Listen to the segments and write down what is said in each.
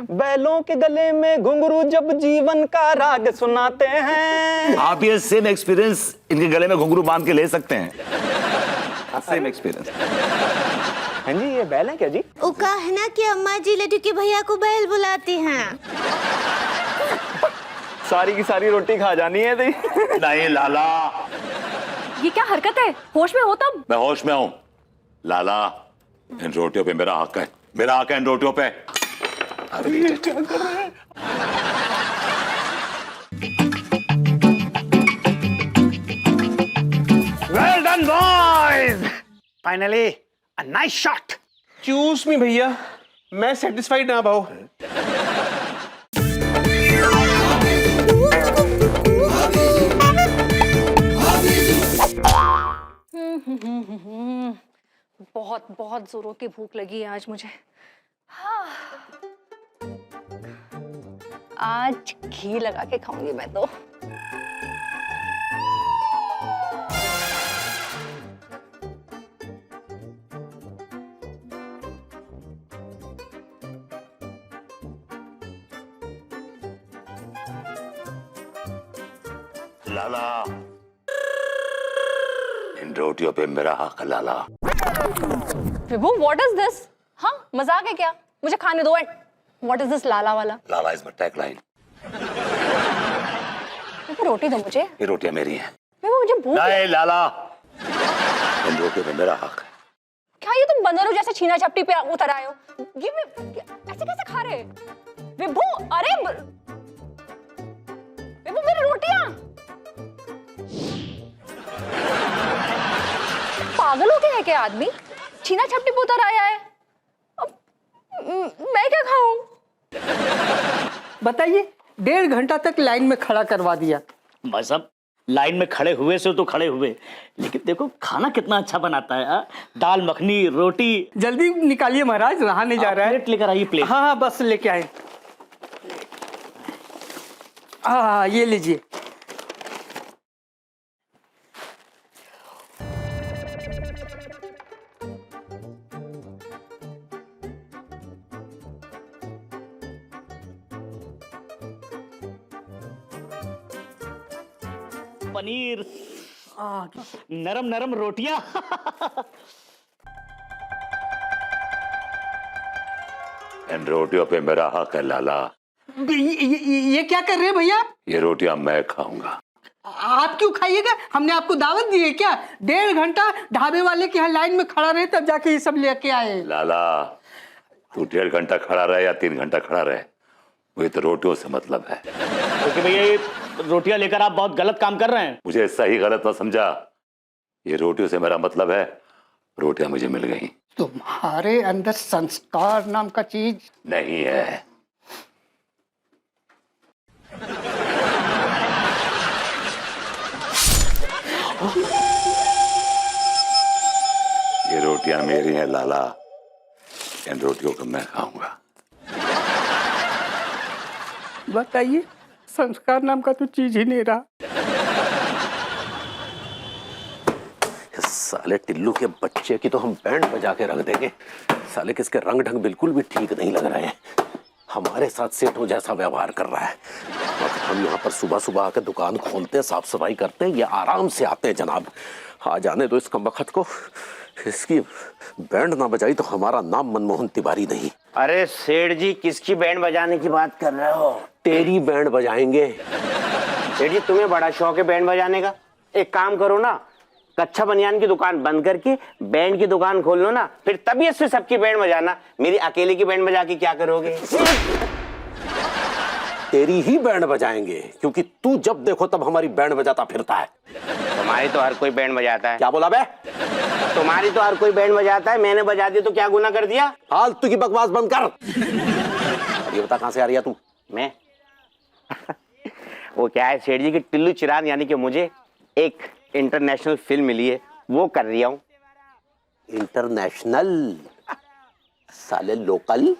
बैलों के गले में घुंघरू जब जीवन का राग सुनाते हैं। आप ये सेम एक्सपीरियंस इनके गले में घुंघरू बांध के ले सकते हैं। Same experience. हाँ जी, ये बैल है क्या जी? वो कहा है ना कि अम्मा जी लड्डू के भैया को बैल बुलाती हैं। सारी की सारी रोटी खा जानी है तो। नहीं लाला, ये क्या हरकत है? होश में हो तब? मैं होश में हूं। लाला, इन रोटियों पे मेरा हक है, मेरा हक है इन रोटियों पे। अरे क्या कर रहे हैं? Well done, boys! Finally, a nice shot. चूस मी भैया, मैं सेटिस्फाइड ना भाऊ। बहुत बहुत जोरों की भूख लगी है आज मुझे। हाँ। आज घी लगा के खाऊंगी मैं तो। लाला, इन रोटियों पे मेरा हक है लाला। विभू, व्हाट इज दिस? हाँ, मजाक है क्या? मुझे खाने दो। व्हाट इज दिस लाला वाला? लाला इज माय टैगलाइन। रोटी दो मुझे। ये रोटियां मेरी हैं। विभू, मुझे भूख नहीं लाला, इन रोटियों पे मेरा हक है। क्या ये तुम बंदरों जैसे छीना झपटी पे उतर आए हो? ये ऐसे कैसे खा रहे? विभू, अरे विभू, मेरी रोटियां। पागल हो गया है क्या आदमी? छीना झपटी पे उतर आया है। अब मैं क्या खाऊं? बताइए, 1.5 घंटा तक लाइन में खड़ा करवा दिया। भाई साहब, लाइन में खड़े हुए से तो खड़े हुए, लेकिन देखो खाना कितना अच्छा बनाता है। आ? दाल मखनी, रोटी। जल्दी निकालिए महाराज, रहा नहीं जा रहा है। प्लेट लेकर आइए, प्लेट। हाँ हाँ, बस लेके आए। हाँ, ये लीजिए। पनीर, नरम नरम रोटियां। इन रोटियों पे मेरा हक है लाला। ये क्या कर रहे हैं भैया? ये रोटियां मैं खाऊंगा। आप क्यों खाइएगा? हमने आपको दावत दी है क्या? 1.5 घंटा ढाबे वाले के यहाँ लाइन में खड़ा रहे, तब जाके ये सब लेके आए। लाला, तू 1.5 घंटा खड़ा रहे या 3 घंटा खड़ा रहे, मुझे तो रोटियों से मतलब है। क्योंकि भैया ये रोटियां लेकर आप बहुत गलत काम कर रहे हैं। मुझे सही गलत ना समझा, ये रोटियों से मेरा मतलब है। रोटियां मुझे मिल गई। तुम्हारे अंदर संस्कार नाम का चीज नहीं है। ये रोटियां मेरी हैं लाला, इन रोटियों को मैं खाऊंगा। बताइए, संस्कार नाम का तो चीज ही नहीं रहा। साले टिल्लू के बच्चे की तो हम बैंड बजा के रख देंगे। साले किसके रंग ढंग बिल्कुल भी ठीक नहीं लग रहे हैं। हमारे साथ सेठों जैसा व्यवहार कर रहा है। हम यहाँ पर सुबह सुबह आकर दुकान खोलते हैं, साफ सफाई करते हैं, ये आराम से आते हैं जनाब। आ जाने दो इस कमबख्त को। इसकी बैंड ना बजाई तो हमारा नाम मनमोहन तिवारी नहीं। अरे सेठ जी, किसकी बैंड बजाने की बात कर रहे हो? तेरी बैंड बजाएंगे। सेठ जी, तुम्हें बड़ा शौक है बैंड बजाने का। एक काम करो ना, कच्चा बनियान की दुकान बंद करके बैंड की दुकान खोल लो ना, फिर तबीयत से सबकी बैंड बजाना। मेरी अकेले की बैंड बजा के क्या करोगे? तेरी ही बैंड बजाएंगे, क्योंकि तू जब देखो तब हमारी बैंड बजाता फिरता है। तुम्हारी तो हर कोई बैंड बजाता है। क्या बोला बे? तुम्हारी तो हर कोई बैंड बजाता है, मैंने बजा दी तो क्या गुनाह कर दिया? फालतू की बकवास बंद कर। ये बता कहां से आ रही है तू? मैं वो क्या है सेठ जी की टिल्लू चिरान, यानी कि मुझे एक इंटरनेशनल फिल्म मिली है, वो कर रही हूँ। इंटरनेशनल? साले लोकल?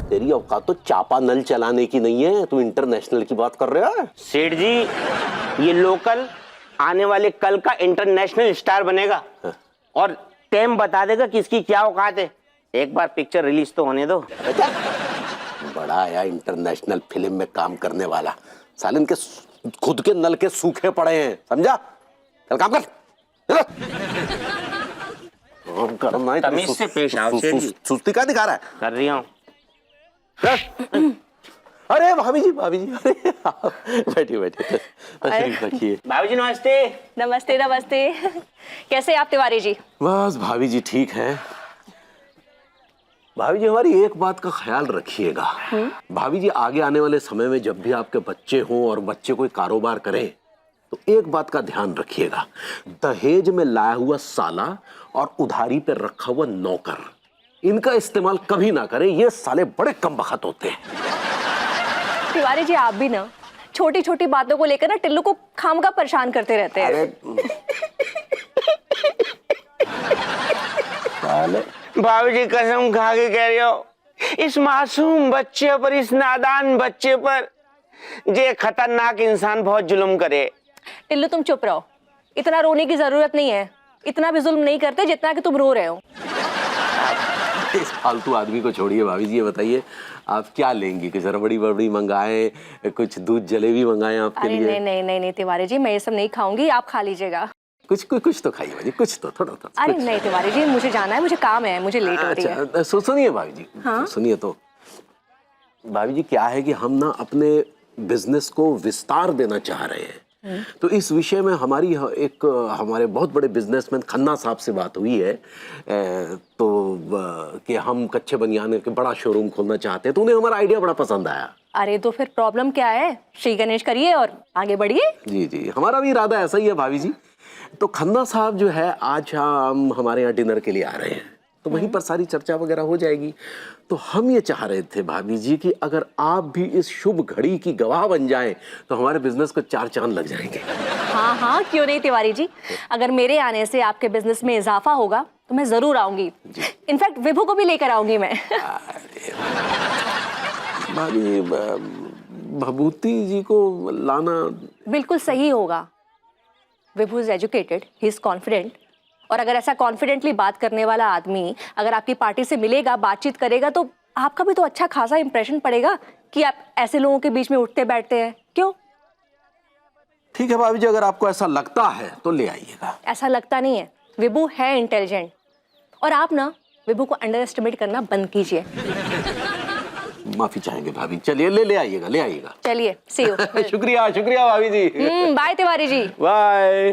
तेरी औकात तो चापा नल चलाने की नहीं है, तू इंटरनेशनल की बात कर रहे हो? सेठ जी, ये लोकल आने वाले कल का इंटरनेशनल स्टार बनेगा और टाइम बता देगा कि इसकी क्या औकात है। एक बार पिक्चर रिलीज तो होने दो। बड़ा आया इंटरनेशनल फिल्म में काम करने वाला, साले इनके खुद के नल के सूखे पड़े हैं, समझा? चल काम कर, चलो। काम करना है, तमीज से पेश आओ सेठ जी। सुस्ती का दिखा रहा है? कर रही हूँ। अरे भाभी जी, अरे बैठिए बैठिए, बैठिए। भाभी जी नमस्ते। नमस्ते नमस्ते। कैसे आप तिवारी जी? बस भाभी जी ठीक है। भाभी जी हमारी एक बात का ख्याल रखिएगा। भाभी जी आगे आने वाले समय में जब भी आपके बच्चे हों और बच्चे कोई कारोबार करें तो एक बात का ध्यान रखिएगा, दहेज में लाया हुआ साला और उधारी पे रखा हुआ नौकर, इनका इस्तेमाल कभी ना करें, ये साले बड़े कमबख्त होते हैं। तिवारी जी आप भी ना छोटी छोटी बातों को लेकर ना टिल्लू को खामखा परेशान करते रहते हैं। भाभी जी कसम खा के कह रही हो, इस मासूम बच्चे पर, इस नादान बच्चे पर ये खतरनाक इंसान बहुत जुल्म करे। टिल्लू तुम चुप रहो, इतना रोने की जरूरत नहीं है, इतना भी जुल्म नहीं करते जितना कि तुम रो रहे हो। इस फालतू आदमी को छोड़िए भाभी जी, ये बताइए आप क्या लेंगी? कुछ रबड़ी बबड़ी मंगाएं, कुछ दूध जलेबी मंगाएं आपके अरे लिए? नहीं तिवारी जी, मैं ये सब नहीं खाऊंगी, आप खा लीजिएगा। कुछ तो खाइए भाभी, कुछ तो थोड़ा। अरे नहीं तिवारी जी, मुझे जाना है, मुझे काम है, मुझे लेट हो रही है। अच्छा सुनिए भाभी जी, हाँ? सुनिए तो भाभी जी, क्या है कि हम ना अपने बिजनेस को विस्तार देना चाह रहे हैं। तो इस विषय में हमारे बहुत बड़े बिजनेसमैन खन्ना साहब से बात हुई है कि हम कच्चे बनियान के बड़ा शोरूम खोलना चाहते हैं, तो उन्हें हमारा आइडिया बड़ा पसंद आया। अरे तो फिर प्रॉब्लम क्या है? श्री गणेश करिए और आगे बढ़िए। जी हमारा भी इरादा ऐसा ही है भाभी जी। तो खन्ना साहब जो है आज हम हमारे यहाँ डिनर के लिए आ रहे हैं, तो वहीं पर सारी चर्चा वगैरह हो जाएगी। तो हम ये चाह रहे थे भाभी जी कि अगर आप भी इस शुभ घड़ी की गवाह बन जाएं तो हमारे बिजनेस को 4 चांद लग जाएंगे। हाँ क्यों नहीं तिवारी जी, अगर मेरे आने से आपके बिजनेस में इजाफा होगा तो मैं जरूर आऊंगी। इनफैक्ट विभू को भी लेकर आऊंगी मैं। भाभी भभूति जी को लाना बिल्कुल सही होगा। Vibhu is educated, he is confident, और अगर ऐसा कॉन्फिडेंटली बात करने वाला आदमी अगर आपकी पार्टी से मिलेगा, बातचीत करेगा, तो आपका भी तो अच्छा खासा इंप्रेशन पड़ेगा कि आप ऐसे लोगों के बीच में उठते बैठते हैं। क्यों? ठीक है भाभी जी, अगर आपको ऐसा लगता है तो ले आइएगा। ऐसा लगता नहीं है, विभू है इंटेलिजेंट, और आप ना विभू को अंडर एस्टिमेट करना बंद कीजिए। माफी चाहेंगे भाभी, चलिए ले आइएगा। चलिए, सी यू। शुक्रिया भाभी जी। बाय तिवारी जी। बाय।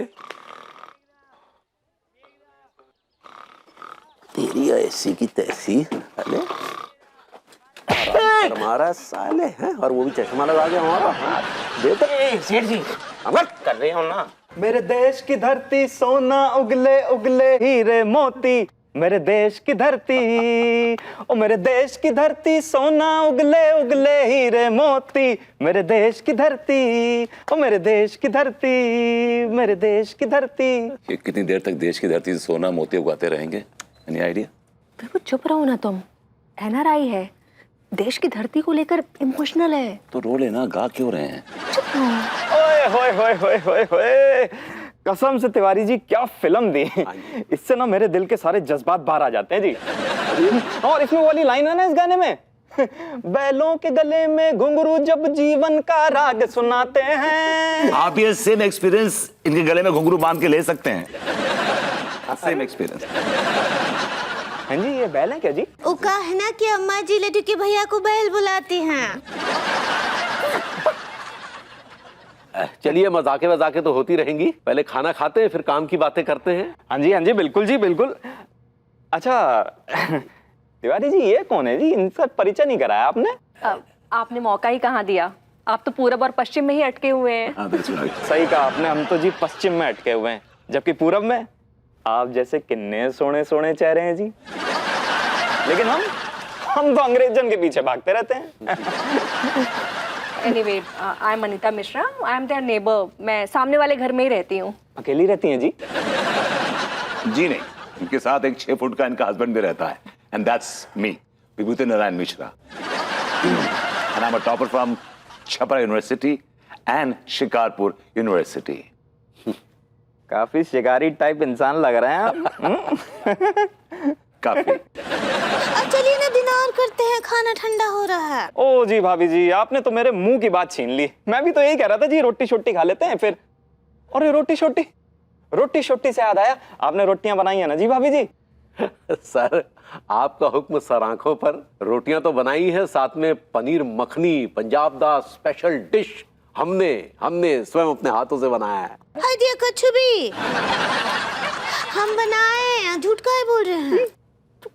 तेरी ऐसी की तैसी, अरे हमारा साले है, और वो भी चश्मा लगा के हमारा। सेठ जी कर रहे हो ना। मेरे देश की धरती सोना उगले उगले हीरे मोती, मेरे देश की धरती, ओ मेरे देश की धरती सोना उगले उगले हीरे मोती, मेरे देश की धरती, ओ मेरे देश की धरती, मेरे देश की धरती। कितनी देर तक देश की धरती से सोना मोती उगाते रहेंगे? Any idea? बिल्कुल चुप रहो ना तुम, एनआरआई है, देश की धरती को लेकर इमोशनल है। तो रो लेना, गा क्यों रहे हैं? ओए होए होए होए होए होए, कसम से तिवारी जी क्या फिल्म दी। इससे ना मेरे दिल के सारे जज्बात बाहर आ जाते हैं जी। और इसमें वाली लाइन है ना इस गाने में, बैलों के गले में घुंघरू जब जीवन का राग सुनाते हैं। आप ये सेम एक्सपीरियंस इनके गले में घुंघरू बांध के ले सकते हैं। Same experience. हाँ जी, ये बैल है क्या जी? वो कहा है ना कि अम्मा जी लड्डू के भैया को बैल बुलाती हैं। चलिए मजाके तो होती रहेंगी, पहले खाना खाते हैं फिर काम की बातें करते हैं। हाँ जी बिल्कुल जी बिल्कुल। अच्छा तिवारी जी ये कौन है जी? इनका परिचय नहीं कराया आपने? आपने मौका ही कहाँ दिया, आप तो पूरब और पश्चिम में ही अटके हुए हैं। सही कहा आपने, हम तो जी पश्चिम में अटके हुए हैं, जबकि पूरब में आप जैसे किन्ने सोने सोने चेहरे हैं जी। लेकिन हम तो अंग्रेजन के पीछे भागते रहते हैं। Anyway, I am Anita Mishra, I am their neighbour, मैं सामने वाले घर में ही रहती हूँ। अकेली रहती हैं जी? जी नहीं, इनके साथ एक 6 फुट का इनका हस्बैंड भी रहता है, and that's me, Vibhuti Narayan Mishra, and I am a topper from Chhapra university and Shikarpur university. काफी शिकारी टाइप इंसान लग रहे हैं आप। काफी। चलिए ना डिनर करते हैं, खाना ठंडा हो रहा है। ओ जी भाभी जी, आपने तो मेरे मुंह की बात छीन ली। मैं भी तो यही कह रहा था जी, रोटी शोटी खा लेते हैं फिर। और ये रोटी शोटी से याद आया, आपने रोटियां बनाई है ना जी भाभी जी? सर आपका हुक्म सर आंखों पर। रोटियां तो बनाई है, साथ में पनीर मखनी, पंजाब दा स्पेशल डिश हमने स्वयं अपने हाथों से बनाया है। हाय दिया कच्छु भी, हम बनाए, झूठ काहे बोल रहे हैं?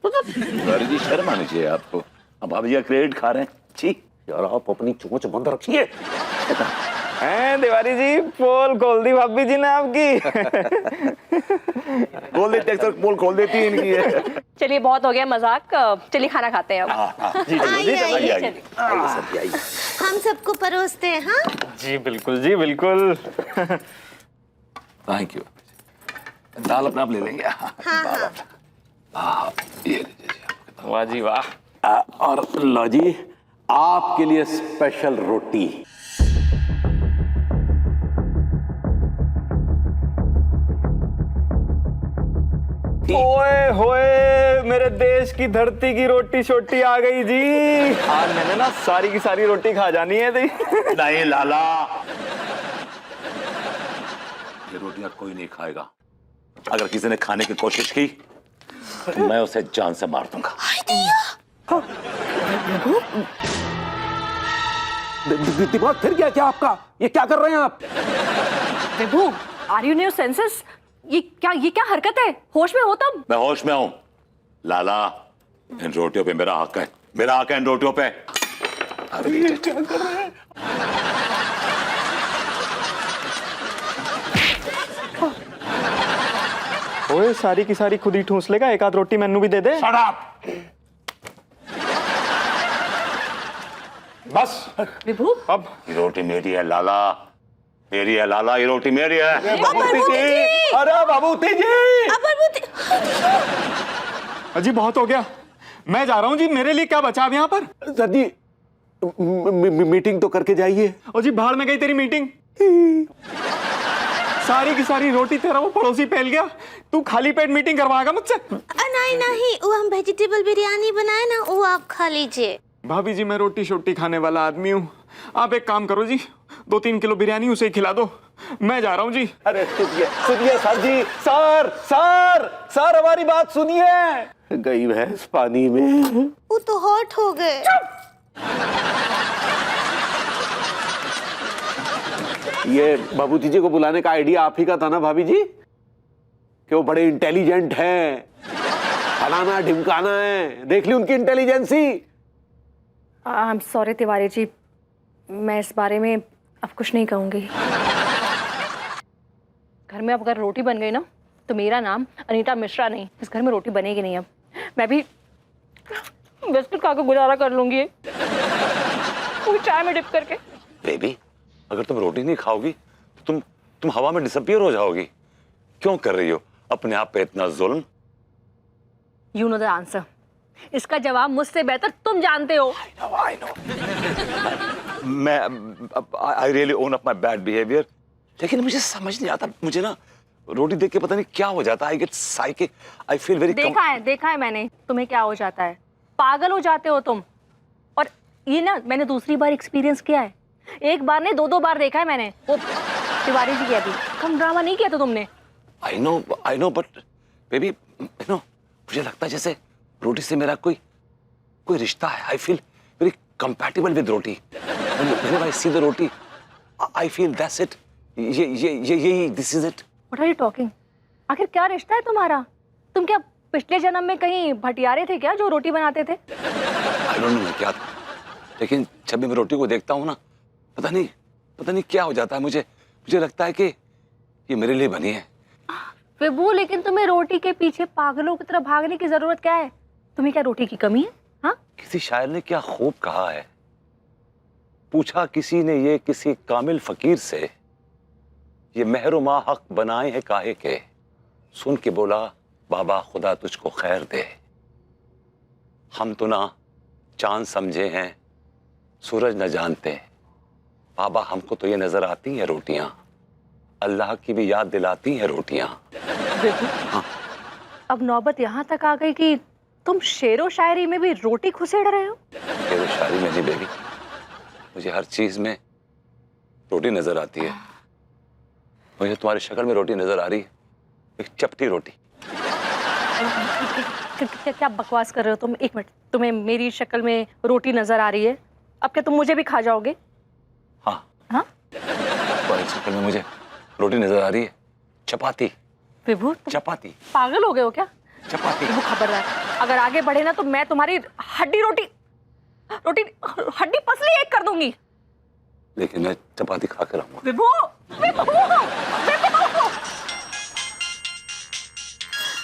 तिवारी जी शर्म आनी चाहिए आपको। अब भाभी जी का क्रेडिट खा रहे हैं। छी यार आप अपनी चोंच बंद रखिए। हैं तिवारी जी, पोल खोल दी भाभी जी ने आपकी। खोल देती है, अक्सर पोल खोल देती है इनकी। चलिए बहुत हो गया मजाक, चलिए खाना खाते हैं अब। आइए, हम सबको परोसते हैं। हाँ जी बिल्कुल जी बिल्कुल। Thank you. दाल अपने आप ले लेंगे। ये लीजिए। वाह जी वाह। और लो जी आपके लिए स्पेशल रोटी। ओए होए, मेरे देश की धरती की रोटी शोटी आ गई जी। आज मैंने ना सारी की सारी रोटी खा जानी है जी। नहीं लाला, ये रोटियां कोई नहीं खाएगा। अगर किसी ने खाने की कोशिश की तो मैं उसे जान से मार दूंगा। दिमाग फिर गया क्या आपका? ये क्या कर रहे हैं आप? Vibhu, are you in your senses? ये क्या हरकत है? होश में हो तुम? मैं होश में हूं लाला। इन रोटियों पे मेरा हक है, मेरा हक है इन रोटियों पे। अरे ये क्या कर रहे हैं? ओए सारी की सारी खुद ही ठूस लेगा, एक आध रोटी मैनू भी दे दे। Shut up! बस विभू, अब ये रोटी मेरी है लाला, मेरी है लाला, ये रोटी मेरी है। अरे बाबूती जी, अजी बहुत हो गया, मैं जा रहा हूँ जी। मेरे लिए क्या बचा अब यहाँ पर? सर जी मीटिंग तो करके जाइए। ओ जी भाड़ में गई तेरी मीटिंग। सारी की सारी रोटी तेरा वो पड़ोसी पहल गया, तू खाली पेट मीटिंग करवाएगा मुझसे? नहीं, वो हम वेजिटेबल बिरयानी बनाए ना, वो आप खा लीजिए। भाभी जी मैं रोटी शोटी खाने वाला आदमी हूँ, आप एक काम करो जी, 2-3 किलो बिरयानी उसे ही खिला दो। मैं जा रहा हूँ जी। अरे सुनिए सर जी, सर हमारी बात सुनिए। गई भैंस पानी में। वो तो हॉट हो गए। ये बाबूजी जी को बुलाने का आइडिया आप ही का था ना भाभी जी, कि वो बड़े इंटेलिजेंट हैं, फलाना ढिमकाना है। देख ली उनकी intelligence. I am sorry Tiwari ji, मैं इस बारे में अब कुछ नहीं कहूँगी। घर में अब अगर रोटी बन गई ना, तो मेरा नाम अनीता मिश्रा नहीं, इस घर में रोटी बनेगी नहीं। अब मैं भी बिस्कुट खा के गुजारा कर लूंगी, वो चाय में डिप करके। बेबी, अगर तुम रोटी नहीं खाओगी तो तुम हवा में डिसअपीयर हो जाओगी। क्यों कर रही हो अपने आप पे इतना जुल्म? यू नो द आंसर, इसका जवाब मुझसे बेहतर तुम जानते हो। I know. मैं I really own up my bad behaviour, लेकिन मुझे समझ नहीं आता। मुझे ना रोटी देख के पता नहीं क्या हो जाता है। I get psychic, I feel very. देखा है मैंने तुम्हें क्या हो जाता है, पागल हो जाते हो तुम। और ये ना मैंने दूसरी बार एक्सपीरियंस किया है, एक बार नहीं 2 बार देखा है मैंने। वो तिवारी जी की अभी कम ड्रामा नहीं किया था तुमने। I know but baby, you know मुझे लगता है जैसे रोटी से मेरा कोई रिश्ता है। I feel very compatible with roti. Whenever I see the roti I feel that's it, ये this is it. What are you talking? आखिर क्या रिश्ता है तुम्हारा? तुम क्या पिछले जन्म में कहीं भटियारे थे क्या जो रोटी बनाते थे? आई डोंट नो क्या था, लेकिन जब भी मैं रोटी को देखता हूँ ना, पता नहीं क्या हो जाता है। मुझे लगता है कि ये मेरे लिए बनी है। विभू, लेकिन तुम्हें रोटी के पीछे पागलों की तरह भागने की जरूरत क्या है? तुम्हें क्या रोटी की कमी है? हाँ, किसी शायर ने क्या खूब कहा है, पूछा किसी ने ये किसी कामिल फकीर से, ये महरुमा हक बनाए हैं काहे के। सुन के बोला बाबा खुदा तुझको खैर दे। हम तो ना चांद समझे हैं, सूरज न जानते। बाबा हमको तो ये नजर आती हैं रोटियां, अल्लाह की भी याद दिलाती हैं रोटियां। अब नौबत यहाँ तक आ गई कि तुम शेरो शायरी में भी रोटी खुसेड़ रहे हो? शेरो शायरी में नहीं बेबी, मुझे हर चीज में रोटी नजर आती है। मुझे तुम्हारी शक्ल में रोटी नजर आ रही है, एक चपटी रोटी। क्या बकवास कर रहे हो तुम? एक मिनट, तुम्हें मेरी शक्ल में रोटी नजर आ रही है? अब क्या तुम मुझे भी खा जाओगे? हाँ हाँ, तुम्हारी शक्ल में मुझे रोटी नजर आ रही है, चपाती। विभू तुम चपाती पागल हो गए हो क्या? चपाती। विभू खबरदार, अगर आगे बढ़े ना तो मैं तुम्हारी हड्डी हड्डी पसली एक कर दूंगी। लेकिन मैं चपाती खा कर आऊंगा। विभू,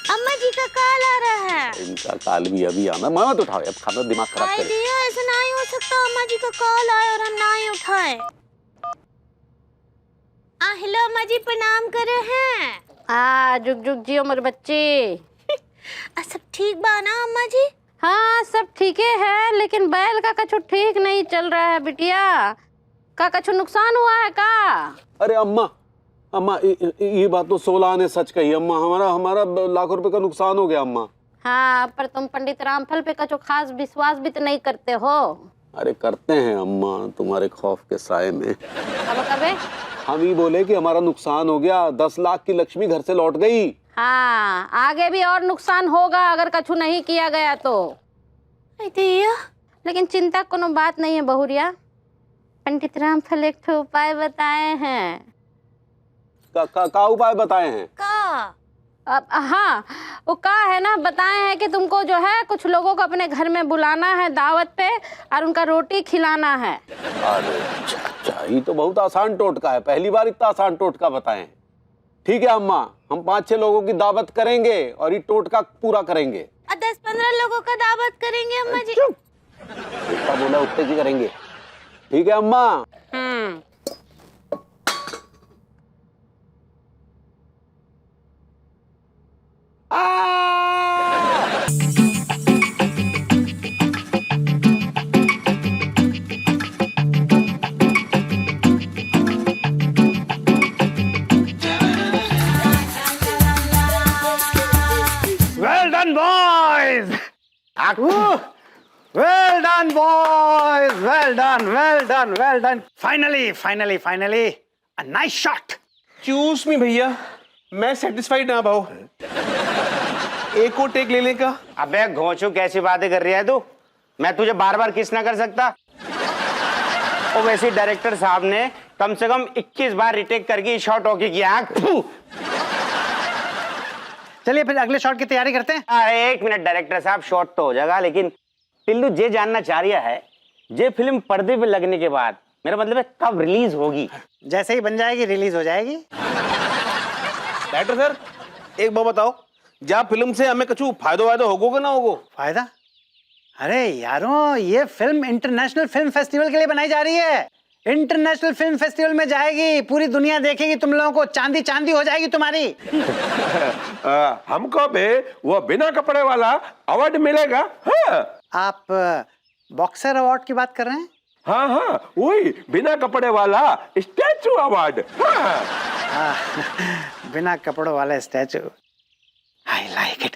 अम्मा जी का कॉल आ रहा है। इनका काल भी अभी आना, मत उठाओ अब, खाना दिमाग खराब करे। आइडिया ऐसा नहीं हो सकता, अम्मा जी का कॉल आए और हम ना ही उठाए। हेलो अम्मा जी, प्रणाम करे हैं। जुग जुग जियो मोर बच्चे। सब ठीक बा ना अम्मा जी? हाँ सब ठीक है, लेकिन बैल का कछु ठीक नहीं चल रहा है बिटिया। का कछु नुकसान हुआ है का? अरे अम्मा, अम्मा ये बात तो 16 ने सच कही अम्मा। हमारा लाखों रुपए का नुकसान हो गया अम्मा। हाँ, पर तुम पंडित रामफल पे कछु खास विश्वास भी तो नहीं करते हो। अरे करते हैं अम्मा, तुम्हारे खौफ के साए में। अब कबे हम ही बोले कि हमारा नुकसान हो गया, 10 लाख की लक्ष्मी घर से लौट गई। हाँ, आगे भी और नुकसान होगा अगर कछु नहीं किया गया तो। लेकिन चिंता कोनो बात नहीं है बहुरिया। पंडित रामफल एक ठो उपाय बताए हैं। का उपाय बताए हैं? हाँ, वो का है ना, बताए हैं कि तुमको जो है कुछ लोगों को अपने घर में बुलाना है दावत पे और उनका रोटी खिलाना है। अरे अच्छा, ये तो बहुत आसान टोटका है, पहली बार इतना आसान टोटका बताएं। ठीक है अम्मा, हम 5-6 लोगों की दावत करेंगे और ये टोटका पूरा करेंगे। 10-15 लोगों का दावत करेंगे अम्मा जी। जितना बोला उतने की करेंगे। ठीक है अम्मा। Well done, boys! Well done, boys! Well done, well done, well done. Finally, a nice shot. चूस मी भैया, मैं सेटिस्फाइड ना भाऊ। एक और टेक लेने का। अबे घोंचू, कैसी बातें कर रही है तू? मैं तुझे बार बार किस ना कर सकता। और वैसे डायरेक्टर साहब ने कम से कम 21 बार रिटेक करके शॉट ओके किया। चलिए फिर अगले शॉट की तैयारी करते हैं। एक मिनट डायरेक्टर साहब, शॉट तो हो जाएगा, लेकिन टिल्लू ये जानना चाह रहा है ये फिल्म पर्दे पे लगने के बाद, मेरा मतलब है कब रिलीज होगी? जैसे ही बन जाएगी रिलीज हो जाएगी। डायरेक्टर सर, एक बात बताओ, जब फिल्म से हमें कछु फायदा होगो कि ना होगो? फायदा? अरे यारों, ये फिल्म इंटरनेशनल फिल्म फेस्टिवल के लिए बनाई जा रही है। इंटरनेशनल फिल्म फेस्टिवल में जाएगी, पूरी दुनिया देखेगी तुम लोगों को, चांदी चांदी हो जाएगी तुम्हारी। हमको भी वो बिना कपड़े वाला अवार्ड मिलेगा। हाँ। आप बॉक्सर अवार्ड की बात कर रहे हैं? हाँ, वही बिना कपड़े वाला स्टैचू अवार्ड। हाँ। बिना कपड़ों वाला स्टैचू। I like